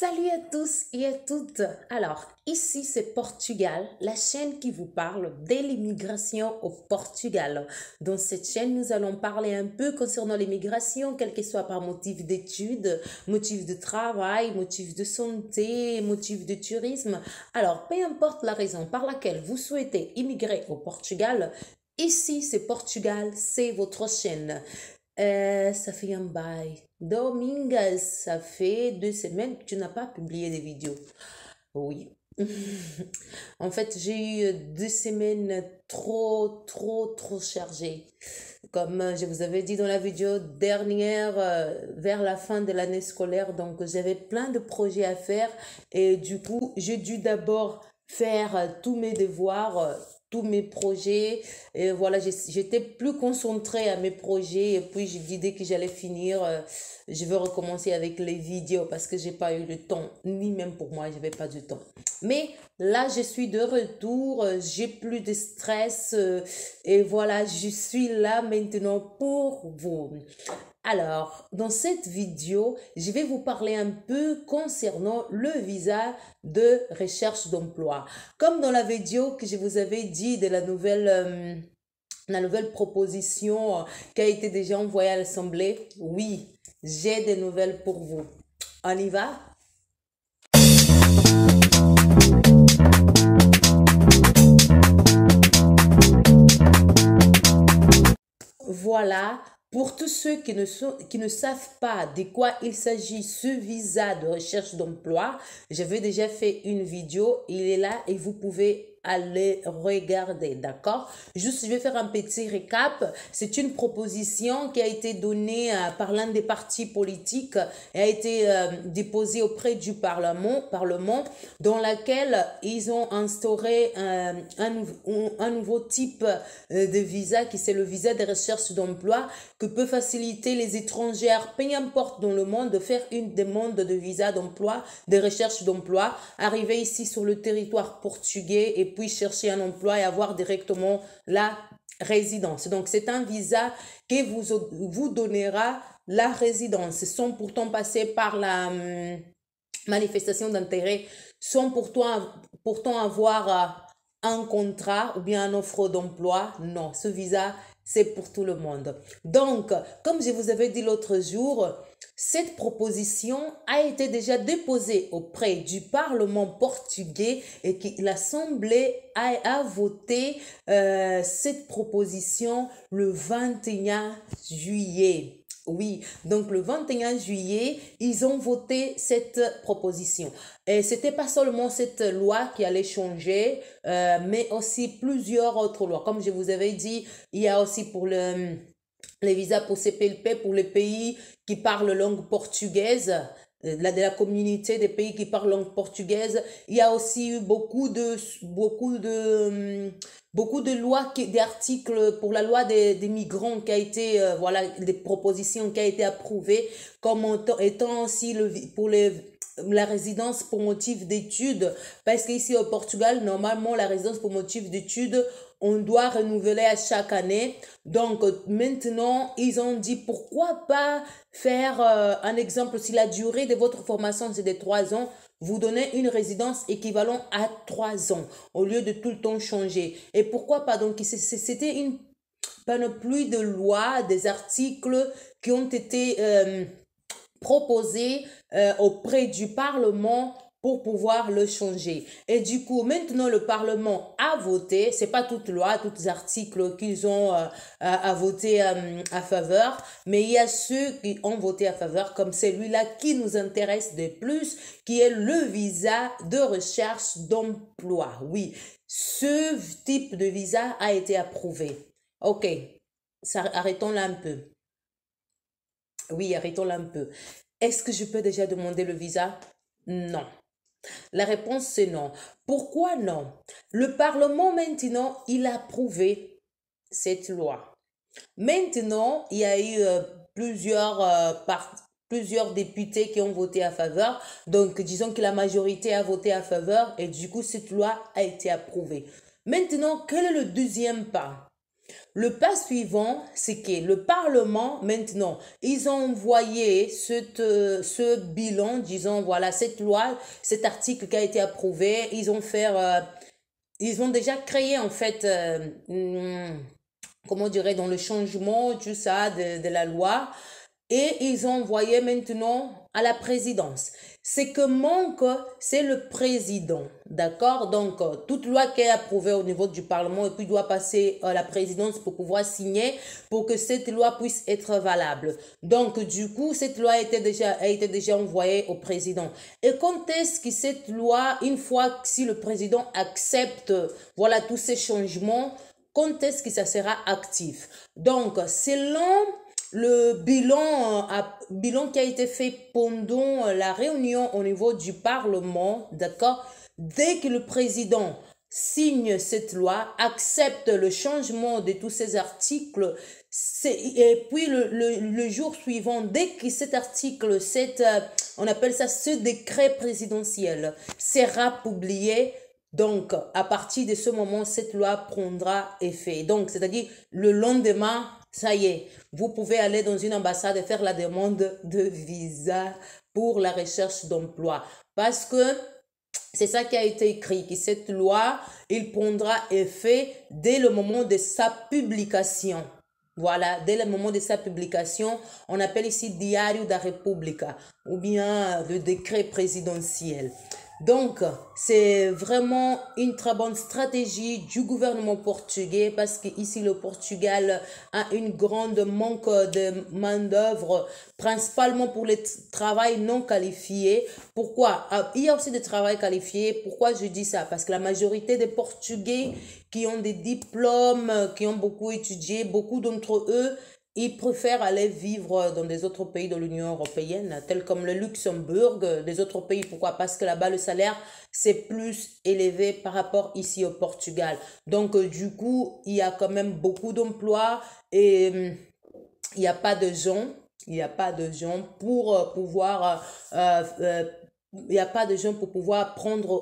Salut à tous et à toutes. Alors, ici c'est Portugal, la chaîne qui vous parle de l'immigration au Portugal. Dans cette chaîne, nous allons parler un peu concernant l'immigration, quel que soit par motif d'études, motif de travail, motif de santé, motif de tourisme. Alors, peu importe la raison par laquelle vous souhaitez immigrer au Portugal, ici c'est Portugal, c'est votre chaîne. Ça fait un bail. Domingas, ça fait 2 semaines que tu n'as pas publié des vidéos. Oui. En fait, j'ai eu 2 semaines trop chargées. Comme je vous avais dit dans la vidéo dernière, vers la fin de l'année scolaire, donc j'avais plein de projets à faire et du coup, j'ai dû d'abord faire tous mes devoirs, tous mes projets. Et voilà, j'étais plus concentrée à mes projets et puis j'ai dit dès que j'allais finir, je vais recommencer avec les vidéos parce que j'ai pas eu le temps, ni même pour moi, j'avais pas du temps. Mais là, je suis de retour, j'ai plus de stress et voilà, je suis là maintenant pour vous. Alors, dans cette vidéo, je vais vous parler un peu concernant le visa de recherche d'emploi. Comme dans la vidéo que je vous avais dit de la nouvelle proposition qui a été déjà envoyée à l'Assemblée, oui, j'ai des nouvelles pour vous. On y va? Voilà, pour tous ceux qui ne savent pas de quoi il s'agit, ce visa de recherche d'emploi, j'avais déjà fait une vidéo, il est là et vous pouvez aller regarder, d'accord? Juste, je vais faire un petit récap. C'est une proposition qui a été donnée par l'un des partis politiques et a été déposée auprès du Parlement, dans laquelle ils ont instauré un nouveau type de visa qui c'est le visa de recherche d'emploi que peut faciliter les étrangères, peu importe dans le monde, de faire une demande de visa d'emploi, de recherche d'emploi, arriver ici sur le territoire portugais et puis chercher un emploi et avoir directement la résidence. Donc, c'est un visa qui vous donnera la résidence sans pourtant passer par la manifestation d'intérêt, sans pourtant avoir un contrat ou bien une offre d'emploi. Non, ce visa, c'est pour tout le monde. Donc, comme je vous avais dit l'autre jour, cette proposition a été déjà déposée auprès du Parlement portugais et que l'Assemblée a voté cette proposition le 21 juillet. Oui, donc le 21 juillet, ils ont voté cette proposition. Et c'était pas seulement cette loi qui allait changer, mais aussi plusieurs autres lois. Comme je vous avais dit, il y a aussi pour les visas pour CPLP, pour les pays qui parlent langue portugaise, de la communauté des pays qui parlent langue portugaise. Il y a aussi eu beaucoup de lois, d'articles pour la loi des migrants qui a été, voilà, des propositions qui a été approuvées comme étant aussi pour la résidence pour motif d'études, parce qu'ici au Portugal, normalement, la résidence pour motif d'études, on doit renouveler à chaque année. Donc, maintenant, ils ont dit pourquoi pas faire un exemple. Si la durée de votre formation, c'est de 3 ans, vous donnez une résidence équivalente à 3 ans au lieu de tout le temps changer. Et pourquoi pas? Donc, c'était une panoplie de lois, des articles qui ont été proposé auprès du Parlement pour pouvoir le changer. Et du coup, maintenant, le Parlement a voté, c'est pas toute loi, tous les articles qu'ils ont à voter à faveur, mais il y a ceux qui ont voté à faveur, comme celui-là qui nous intéresse de plus, qui est le visa de recherche d'emploi. Oui, ce type de visa a été approuvé. Ok, arrêtons là un peu. Oui, arrêtons là un peu. Est-ce que je peux déjà demander le visa? Non. La réponse, c'est non. Pourquoi non? Le Parlement, maintenant, il a approuvé cette loi. Maintenant, il y a eu plusieurs députés qui ont voté à faveur. Donc, disons que la majorité a voté à faveur et du coup, cette loi a été approuvée. Maintenant, quel est le deuxième pas? Le pas suivant, c'est que le Parlement, maintenant, ils ont envoyé ce bilan, disons, voilà, cette loi, cet article qui a été approuvé, ils ont déjà créé, en fait, comment on dirait, dans le changement, tout ça, de la loi, et ils ont envoyé maintenant à la présidence. Ce que manque, c'est le président, d'accord? Donc, toute loi qui est approuvée au niveau du Parlement et puis doit passer à la présidence pour pouvoir signer pour que cette loi puisse être valable. Donc, du coup, cette loi a été déjà envoyée au président. Et quand est-ce que cette loi, une fois si le président accepte, voilà, tous ces changements, quand est-ce que ça sera actif? Donc, selon le bilan qui a été fait pendant la réunion au niveau du Parlement, d'accord, dès que le président signe cette loi, accepte le changement de tous ces articles, et puis le jour suivant, dès que cet article, on appelle ça ce décret présidentiel, sera publié, donc à partir de ce moment, cette loi prendra effet. Donc, c'est-à-dire le lendemain, ça y est, vous pouvez aller dans une ambassade et faire la demande de visa pour la recherche d'emploi. Parce que c'est ça qui a été écrit, que cette loi, il prendra effet dès le moment de sa publication. Voilà, dès le moment de sa publication, on appelle ici Diario da Repubblica ou bien le décret présidentiel. Donc, c'est vraiment une très bonne stratégie du gouvernement portugais parce qu'ici, le Portugal a une grande manque de main-d'œuvre, principalement pour le travail non qualifié. Pourquoi? Il y a aussi des travail qualifiés. Pourquoi je dis ça? Parce que la majorité des Portugais qui ont des diplômes, qui ont beaucoup étudié, beaucoup d'entre eux, ils préfèrent aller vivre dans des autres pays de l'Union européenne, tels comme le Luxembourg, des autres pays. Pourquoi? Parce que là-bas, le salaire, c'est plus élevé par rapport ici au Portugal. Donc, du coup, il y a quand même beaucoup d'emplois et il n'y a pas de gens. Il n'y a pas de gens pour pouvoir... il n'y a pas de gens pour pouvoir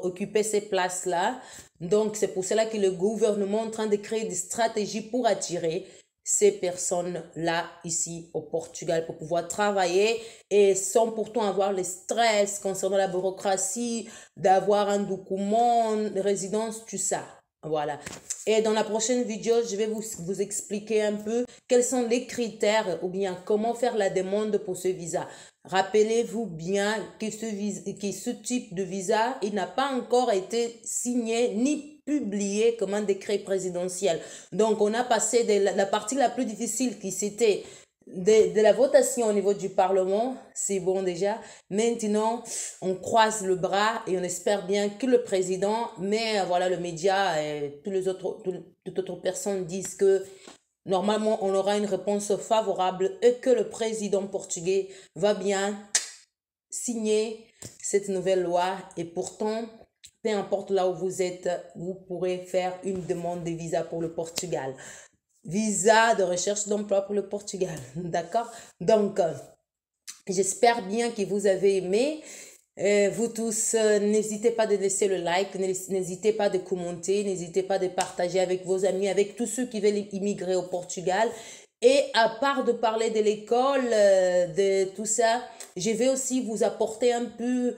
occuper ces places-là. Donc, c'est pour cela que le gouvernement est en train de créer des stratégies pour attirer ces personnes-là ici au Portugal pour pouvoir travailler et sans pourtant avoir le stress concernant la bureaucratie, d'avoir un document de résidence, tout ça. Voilà. Et dans la prochaine vidéo, je vais vous expliquer un peu quels sont les critères ou bien comment faire la demande pour ce visa. Rappelez-vous bien que ce type de visa, il n'a pas encore été signé ni publié comme un décret présidentiel. Donc, on a passé de la partie la plus difficile qui c'était de la votation au niveau du Parlement, c'est bon déjà. Maintenant, on croise le bras et on espère bien que le président, mais voilà, le média et toutes autres personnes disent que normalement, on aura une réponse favorable et que le président portugais va bien signer cette nouvelle loi. Et pourtant, peu importe là où vous êtes, vous pourrez faire une demande de visa pour le Portugal. Visa de recherche d'emploi pour le Portugal. D'accord? Donc, j'espère bien que vous avez aimé. Vous tous, n'hésitez pas de laisser le like, n'hésitez pas de commenter, n'hésitez pas de partager avec vos amis, avec tous ceux qui veulent immigrer au Portugal. Et à part de parler de l'école, de tout ça, je vais aussi vous apporter un peu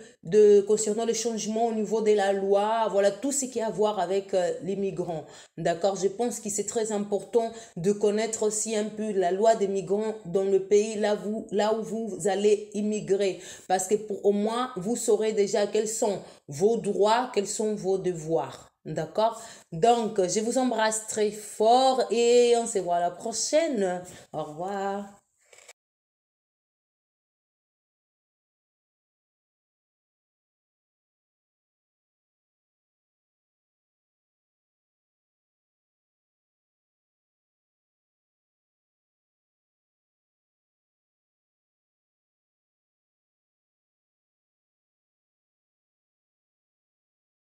concernant le changement au niveau de la loi, voilà, tout ce qui a à voir avec les migrants. D'accord? Je pense que c'est très important de connaître aussi un peu la loi des migrants dans le pays là où vous allez immigrer. Parce que au moins, vous saurez déjà quels sont vos droits, quels sont vos devoirs. D'accord? Donc, je vous embrasse très fort et on se voit à la prochaine. Au revoir.